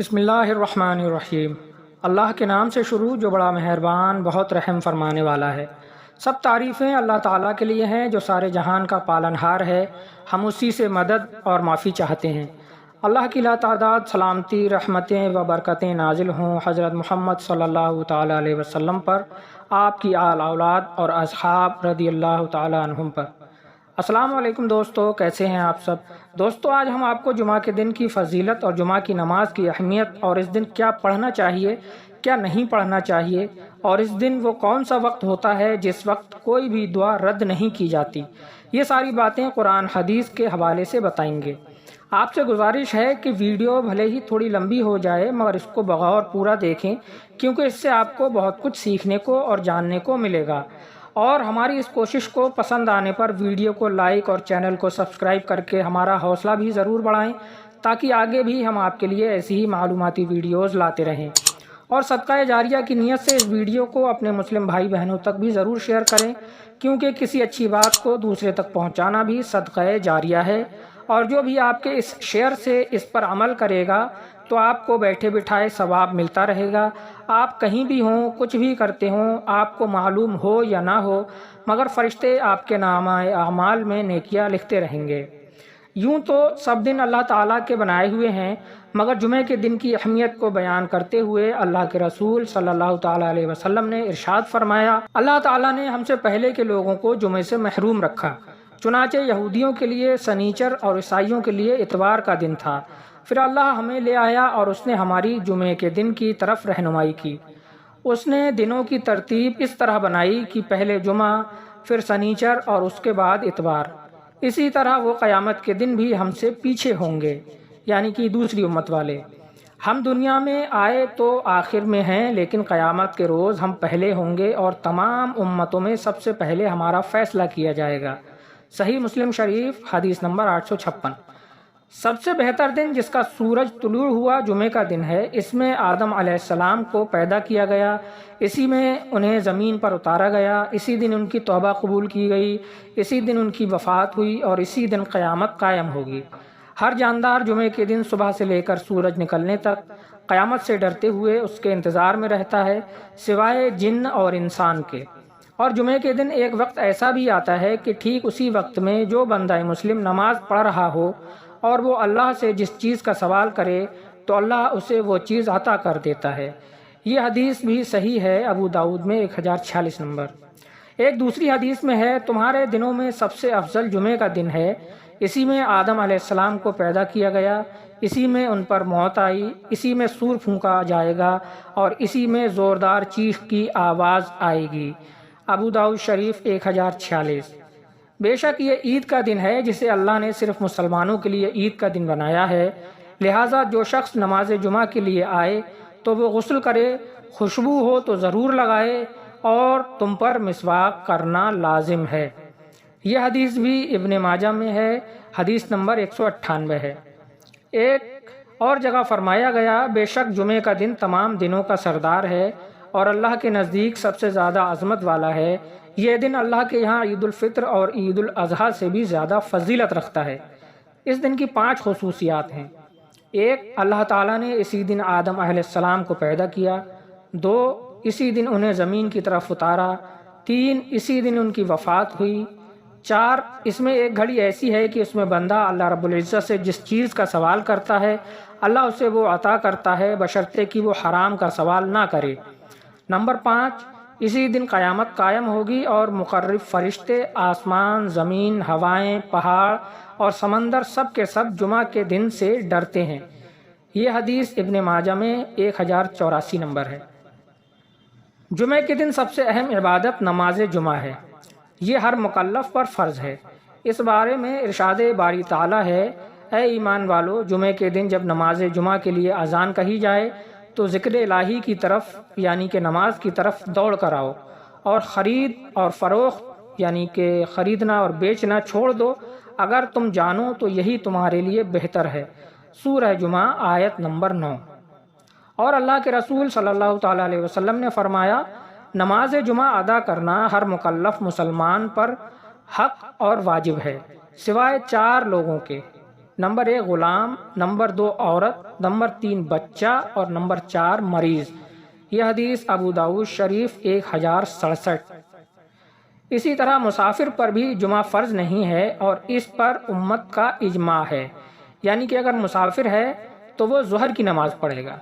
بسم اللہ الرحمن الرحیم۔ اللہ کے نام سے شروع جو بڑا مہربان بہت رحم فرمانے والا ہے۔ سب تعریفیں اللہ تعالیٰ کے لیے ہیں جو سارے جہان کا پالنہار ہے، ہم اسی سے مدد اور معافی چاہتے ہیں۔ اللہ کی لاتعداد سلامتی رحمتیں و برکتیں نازل ہوں حضرت محمد صلی اللہ تعالیٰ علیہ وسلم پر، آپ کی آل اولاد اور اصحاب رضی اللہ تعالیٰ عنہم پر۔ السلام علیکم دوستو، کیسے ہیں آپ سب؟ دوستو، آج ہم آپ کو جمعہ کے دن کی فضیلت اور جمعہ کی نماز کی اہمیت اور اس دن کیا پڑھنا چاہیے کیا نہیں پڑھنا چاہیے، اور اس دن وہ کون سا وقت ہوتا ہے جس وقت کوئی بھی دعا رد نہیں کی جاتی، یہ ساری باتیں قرآن حدیث کے حوالے سے بتائیں گے۔ آپ سے گزارش ہے کہ ویڈیو بھلے ہی تھوڑی لمبی ہو جائے مگر اس کو بغور پورا دیکھیں، کیونکہ اس سے آپ کو بہت کچھ سیکھنے کو اور جاننے کو ملے گا۔ اور ہماری اس کوشش کو پسند آنے پر ویڈیو کو لائک اور چینل کو سبسکرائب کر کے ہمارا حوصلہ بھی ضرور بڑھائیں، تاکہ آگے بھی ہم آپ کے لیے ایسی ہی معلوماتی ویڈیوز لاتے رہیں۔ اور صدقہ جاریہ کی نیت سے اس ویڈیو کو اپنے مسلم بھائی بہنوں تک بھی ضرور شیئر کریں، کیونکہ کسی اچھی بات کو دوسرے تک پہنچانا بھی صدقہ جاریہ ہے، اور جو بھی آپ کے اس شیئر سے اس پر عمل کرے گا تو آپ کو بیٹھے بٹھائے ثواب ملتا رہے گا۔ آپ کہیں بھی ہوں، کچھ بھی کرتے ہوں، آپ کو معلوم ہو یا نہ ہو، مگر فرشتے آپ کے نامہ اعمال میں نیکیاں لکھتے رہیں گے۔ یوں تو سب دن اللہ تعالیٰ کے بنائے ہوئے ہیں، مگر جمعے کے دن کی اہمیت کو بیان کرتے ہوئے اللہ کے رسول صلی اللہ تعالیٰ علیہ وسلم نے ارشاد فرمایا، اللہ تعالیٰ نے ہم سے پہلے کے لوگوں کو جمعے سے محروم رکھا، چنانچہ یہودیوں کے لیے سنیچر اور عیسائیوں کے لیے اتوار کا دن تھا، پھر اللہ ہمیں لے آیا اور اس نے ہماری جمعے کے دن کی طرف رہنمائی کی۔ اس نے دنوں کی ترتیب اس طرح بنائی کہ پہلے جمعہ، پھر سنیچر اور اس کے بعد اتوار۔ اسی طرح وہ قیامت کے دن بھی ہم سے پیچھے ہوں گے، یعنی کہ دوسری امت والے۔ ہم دنیا میں آئے تو آخر میں ہیں، لیکن قیامت کے روز ہم پہلے ہوں گے اور تمام امتوں میں سب سے پہلے ہمارا فیصلہ کیا جائے گا۔ صحیح مسلم شریف حدیث نمبر 856۔ سب سے بہتر دن جس کا سورج طلوع ہوا جمعے کا دن ہے، اس میں آدم علیہ السلام کو پیدا کیا گیا، اسی میں انہیں زمین پر اتارا گیا، اسی دن ان کی توبہ قبول کی گئی، اسی دن ان کی وفات ہوئی اور اسی دن قیامت قائم ہوگی۔ ہر جاندار جمعے کے دن صبح سے لے کر سورج نکلنے تک قیامت سے ڈرتے ہوئے اس کے انتظار میں رہتا ہے، سوائے جن اور انسان کے۔ اور جمعے کے دن ایک وقت ایسا بھی آتا ہے کہ ٹھیک اسی وقت میں جو بندہ مسلم نماز پڑھ رہا ہو اور وہ اللہ سے جس چیز کا سوال کرے تو اللہ اسے وہ چیز عطا کر دیتا ہے۔ یہ حدیث بھی صحیح ہے، ابو داؤد میں 1046 نمبر۔ ایک دوسری حدیث میں ہے، تمہارے دنوں میں سب سے افضل جمعے کا دن ہے، اسی میں آدم علیہ السلام کو پیدا کیا گیا، اسی میں ان پر موت آئی، اسی میں سور پھونکا جائے گا اور اسی میں زوردار چیخ کی آواز آئے گی۔ ابو داؤد شریف 1046۔ بے شک یہ عید کا دن ہے جسے اللہ نے صرف مسلمانوں کے لیے عید کا دن بنایا ہے، لہٰذا جو شخص نماز جمعہ کے لیے آئے تو وہ غسل کرے، خوشبو ہو تو ضرور لگائے، اور تم پر مسواک کرنا لازم ہے۔ یہ حدیث بھی ابن ماجہ میں ہے، حدیث نمبر 198 ہے۔ ایک اور جگہ فرمایا گیا، بے شک جمعے کا دن تمام دنوں کا سردار ہے اور اللہ کے نزدیک سب سے زیادہ عظمت والا ہے۔ یہ دن اللہ کے یہاں عید الفطر اور عید الاضحیٰ سے بھی زیادہ فضیلت رکھتا ہے۔ اس دن کی 5 خصوصیات ہیں۔ 1، اللہ تعالیٰ نے اسی دن آدم علیہ السلام کو پیدا کیا۔ 2، اسی دن انہیں زمین کی طرف اتارا۔ 3، اسی دن ان کی وفات ہوئی۔ 4، اس میں ایک گھڑی ایسی ہے کہ اس میں بندہ اللہ رب العزت سے جس چیز کا سوال کرتا ہے اللہ اسے وہ عطا کرتا ہے، بشرطے کہ وہ حرام کا سوال نہ کرے۔ نمبر 5، اسی دن قیامت قائم ہوگی اور مقرب فرشتے، آسمان، زمین، ہوائیں، پہاڑ اور سمندر سب کے سب جمعہ کے دن سے ڈرتے ہیں۔ یہ حدیث ابن ماجہ میں 1084 نمبر ہے۔ جمعے کے دن سب سے اہم عبادت نماز جمعہ ہے، یہ ہر مکلف پر فرض ہے۔ اس بارے میں ارشاد باری تعالیٰ ہے، اے ایمان والو، جمعے کے دن جب نماز جمعہ کے لیے اذان کہی جائے تو ذکر الہی کی طرف یعنی کہ نماز کی طرف دوڑ کر آؤ، اور خرید اور فروخت یعنی کہ خریدنا اور بیچنا چھوڑ دو، اگر تم جانو تو یہی تمہارے لیے بہتر ہے۔ سورہ جمعہ آیت نمبر 9۔ اور اللہ کے رسول صلی اللہ تعالیٰ علیہ وسلم نے فرمایا، نماز جمعہ ادا کرنا ہر مکلف مسلمان پر حق اور واجب ہے، سوائے 4 لوگوں کے۔ نمبر 1 غلام، نمبر 2 عورت، نمبر 3 بچہ اور نمبر 4 مریض۔ یہ حدیث ابو داؤد شریف 1067۔ اسی طرح مسافر پر بھی جمعہ فرض نہیں ہے اور اس پر امت کا اجماع ہے، یعنی کہ اگر مسافر ہے تو وہ ظہر کی نماز پڑھے گا۔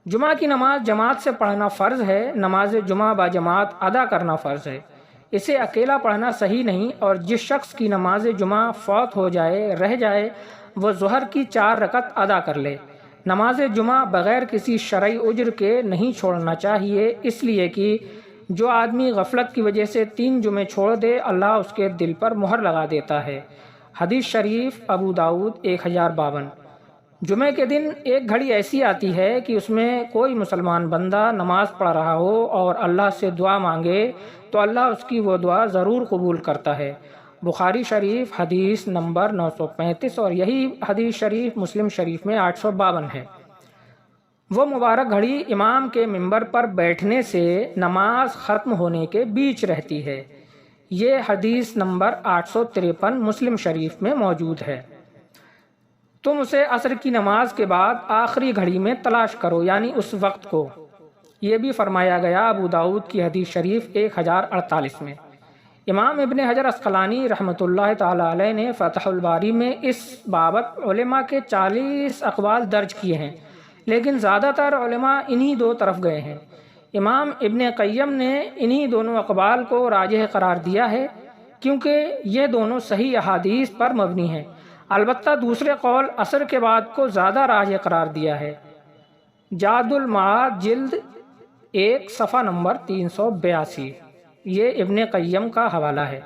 جمعہ کی نماز جماعت سے پڑھنا فرض ہے، نماز جمعہ با جماعت ادا کرنا فرض ہے، اسے اکیلا پڑھنا صحیح نہیں، اور جس شخص کی نماز جمعہ فوت ہو جائے رہ جائے وہ ظہر کی 4 رکعت ادا کر لے۔ نماز جمعہ بغیر کسی شرعی عذر کے نہیں چھوڑنا چاہیے، اس لیے کہ جو آدمی غفلت کی وجہ سے 3 جمعے چھوڑ دے اللہ اس کے دل پر مہر لگا دیتا ہے۔ حدیث شریف ابو داؤد 1052۔ جمعے کے دن ایک گھڑی ایسی آتی ہے کہ اس میں کوئی مسلمان بندہ نماز پڑھ رہا ہو اور اللہ سے دعا مانگے تو اللہ اس کی وہ دعا ضرور قبول کرتا ہے۔ بخاری شریف حدیث نمبر 935، اور یہی حدیث شریف مسلم شریف میں 852 ہے۔ وہ مبارک گھڑی امام کے منبر پر بیٹھنے سے نماز ختم ہونے کے بیچ رہتی ہے۔ یہ حدیث نمبر 853 مسلم شریف میں موجود ہے۔ تم اسے عصر کی نماز کے بعد آخری گھڑی میں تلاش کرو، یعنی اس وقت کو۔ یہ بھی فرمایا گیا ابو داؤد کی حدیث شریف 1048 میں۔ امام ابن حجر عسقلانی رحمۃ اللہ تعالی علیہ نے فتح الباری میں اس بابت علماء کے 40 اقوال درج کیے ہیں، لیکن زیادہ تر علماء انہی 2 طرف گئے ہیں۔ امام ابن قیم نے انہی دونوں اقوال کو راجح قرار دیا ہے کیونکہ یہ دونوں صحیح احادیث پر مبنی ہیں، البتہ دوسرے قول عصر کے بعد کو زیادہ راجح قرار دیا ہے۔ جاد المعاد جلد 1 صفحہ نمبر 382، یہ ابن قیم کا حوالہ ہے۔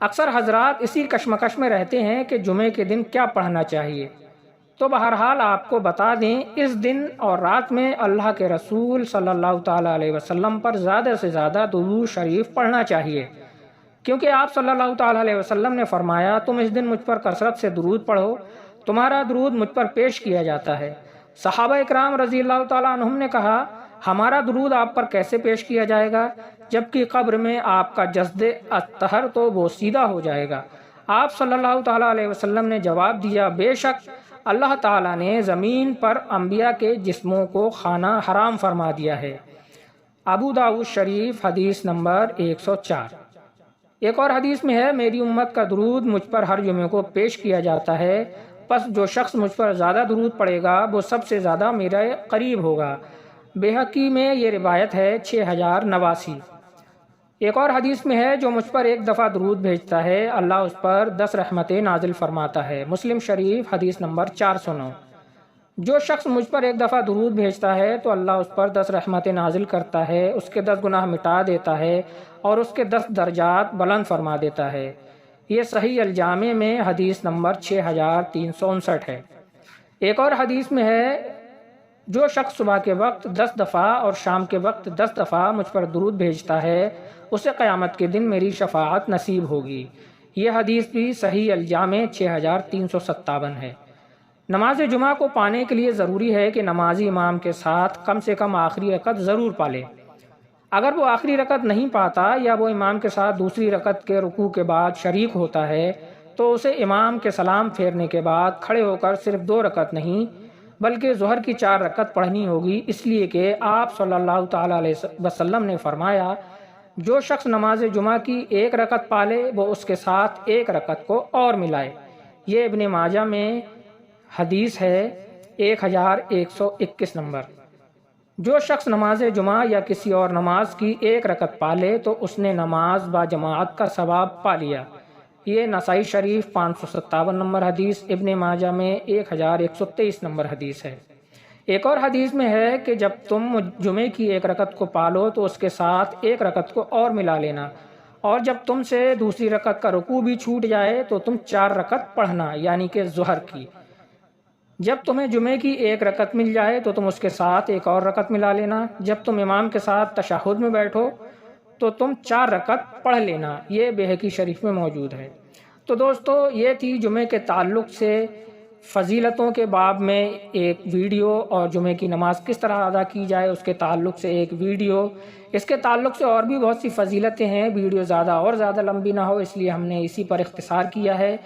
اکثر حضرات اسی کشمکش میں رہتے ہیں کہ جمعے کے دن کیا پڑھنا چاہیے، تو بہرحال آپ کو بتا دیں اس دن اور رات میں اللہ کے رسول صلی اللہ تعالیٰ علیہ وسلم پر زیادہ سے زیادہ درود شریف پڑھنا چاہیے، کیونکہ آپ صلی اللہ تعالیٰ علیہ وسلم نے فرمایا تم اس دن مجھ پر کثرت سے درود پڑھو، تمہارا درود مجھ پر پیش کیا جاتا ہے۔ صحابہ اکرام رضی اللہ تعالیٰ عنہم نے کہا ہمارا درود آپ پر کیسے پیش کیا جائے گا جبکہ قبر میں آپ کا جسد اطہر تو بوسیدہ ہو جائے گا۔ آپ صلی اللہ تعالیٰ علیہ وسلم نے جواب دیا بے شک اللہ تعالیٰ نے زمین پر انبیاء کے جسموں کو کھانا حرام فرما دیا ہے۔ ابو داؤد شریف حدیث نمبر 104۔ ایک اور حدیث میں ہے میری امت کا درود مجھ پر ہر جمعے کو پیش کیا جاتا ہے، پس جو شخص مجھ پر زیادہ درود پڑے گا وہ سب سے زیادہ میرے قریب ہوگا۔ بیہقی میں یہ روایت ہے 6089۔ ایک اور حدیث میں ہے جو مجھ پر ایک دفعہ درود بھیجتا ہے اللہ اس پر 10 رحمتیں نازل فرماتا ہے۔ مسلم شریف حدیث نمبر 409۔ جو شخص مجھ پر ایک دفعہ درود بھیجتا ہے تو اللہ اس پر 10 رحمتیں نازل کرتا ہے، اس کے 10 گناہ مٹا دیتا ہے اور اس کے 10 درجات بلند فرما دیتا ہے۔ یہ صحیح الجامع میں حدیث نمبر 6359 ہے۔ ایک اور حدیث میں ہے جو شخص صبح کے وقت 10 دفعہ اور شام کے وقت 10 دفعہ مجھ پر درود بھیجتا ہے اسے قیامت کے دن میری شفاعت نصیب ہوگی۔ یہ حدیث بھی صحیح الجامع 6357 ہے۔ نماز جمعہ کو پانے کے لیے ضروری ہے کہ نمازی امام کے ساتھ کم سے کم آخری رکعت ضرور پالے۔ اگر وہ آخری رکعت نہیں پاتا یا وہ امام کے ساتھ دوسری رکعت کے رکوع کے بعد شریک ہوتا ہے تو اسے امام کے سلام پھیرنے کے بعد کھڑے ہو کر صرف 2 رکعت نہیں بلکہ ظہر کی 4 رکعت پڑھنی ہوگی، اس لیے کہ آپ صلی اللہ تعالیٰ علیہ وسلم نے فرمایا جو شخص نماز جمعہ کی 1 رکعت پالے وہ اس کے ساتھ 1 رکعت کو اور ملائے۔ یہ ابن ماجہ میں حدیث ہے 1121 نمبر۔ جو شخص نماز جمعہ یا کسی اور نماز کی 1 رکعت پالے تو اس نے نماز با جماعت کا ثواب پا لیا۔ یہ نسائی شریف 557 نمبر حدیث، ابن ماجہ میں 1123 نمبر حدیث ہے۔ ایک اور حدیث میں ہے کہ جب تم جمعے کی 1 رکعت کو پالو تو اس کے ساتھ 1 رکعت کو اور ملا لینا، اور جب تم سے دوسری رکعت کا رکوع بھی چھوٹ جائے تو تم 4 رکعت پڑھنا، یعنی کہ ظہر کی۔ جب تمہیں جمعے کی 1 رکعت مل جائے تو تم اس کے ساتھ 1 اور رکعت ملا لینا۔ جب تم امام کے ساتھ تشہد میں بیٹھو تو تم 4 رکعت پڑھ لینا۔ یہ بیہقی شریف میں موجود ہے۔ تو دوستو یہ تھی جمعے کے تعلق سے فضیلتوں کے باب میں ایک ویڈیو، اور جمعے کی نماز کس طرح ادا کی جائے اس کے تعلق سے ایک ویڈیو۔ اس کے تعلق سے اور بھی بہت سی فضیلتیں ہیں، ویڈیو زیادہ اور زیادہ لمبی نہ ہو اس لیے ہم نے اسی پر اختصار کیا ہے۔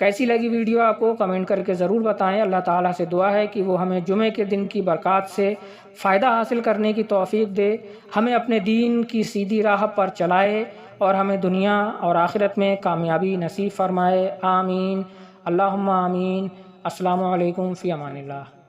کیسی لگی ویڈیو آپ کو کمنٹ کر کے ضرور بتائیں۔ اللہ تعالیٰ سے دعا ہے کہ وہ ہمیں جمعے کے دن کی برکات سے فائدہ حاصل کرنے کی توفیق دے، ہمیں اپنے دین کی سیدھی راہ پر چلائے اور ہمیں دنیا اور آخرت میں کامیابی نصیب فرمائے۔ آمین، اللہم آمین۔ السلام علیکم، فی امان اللہ۔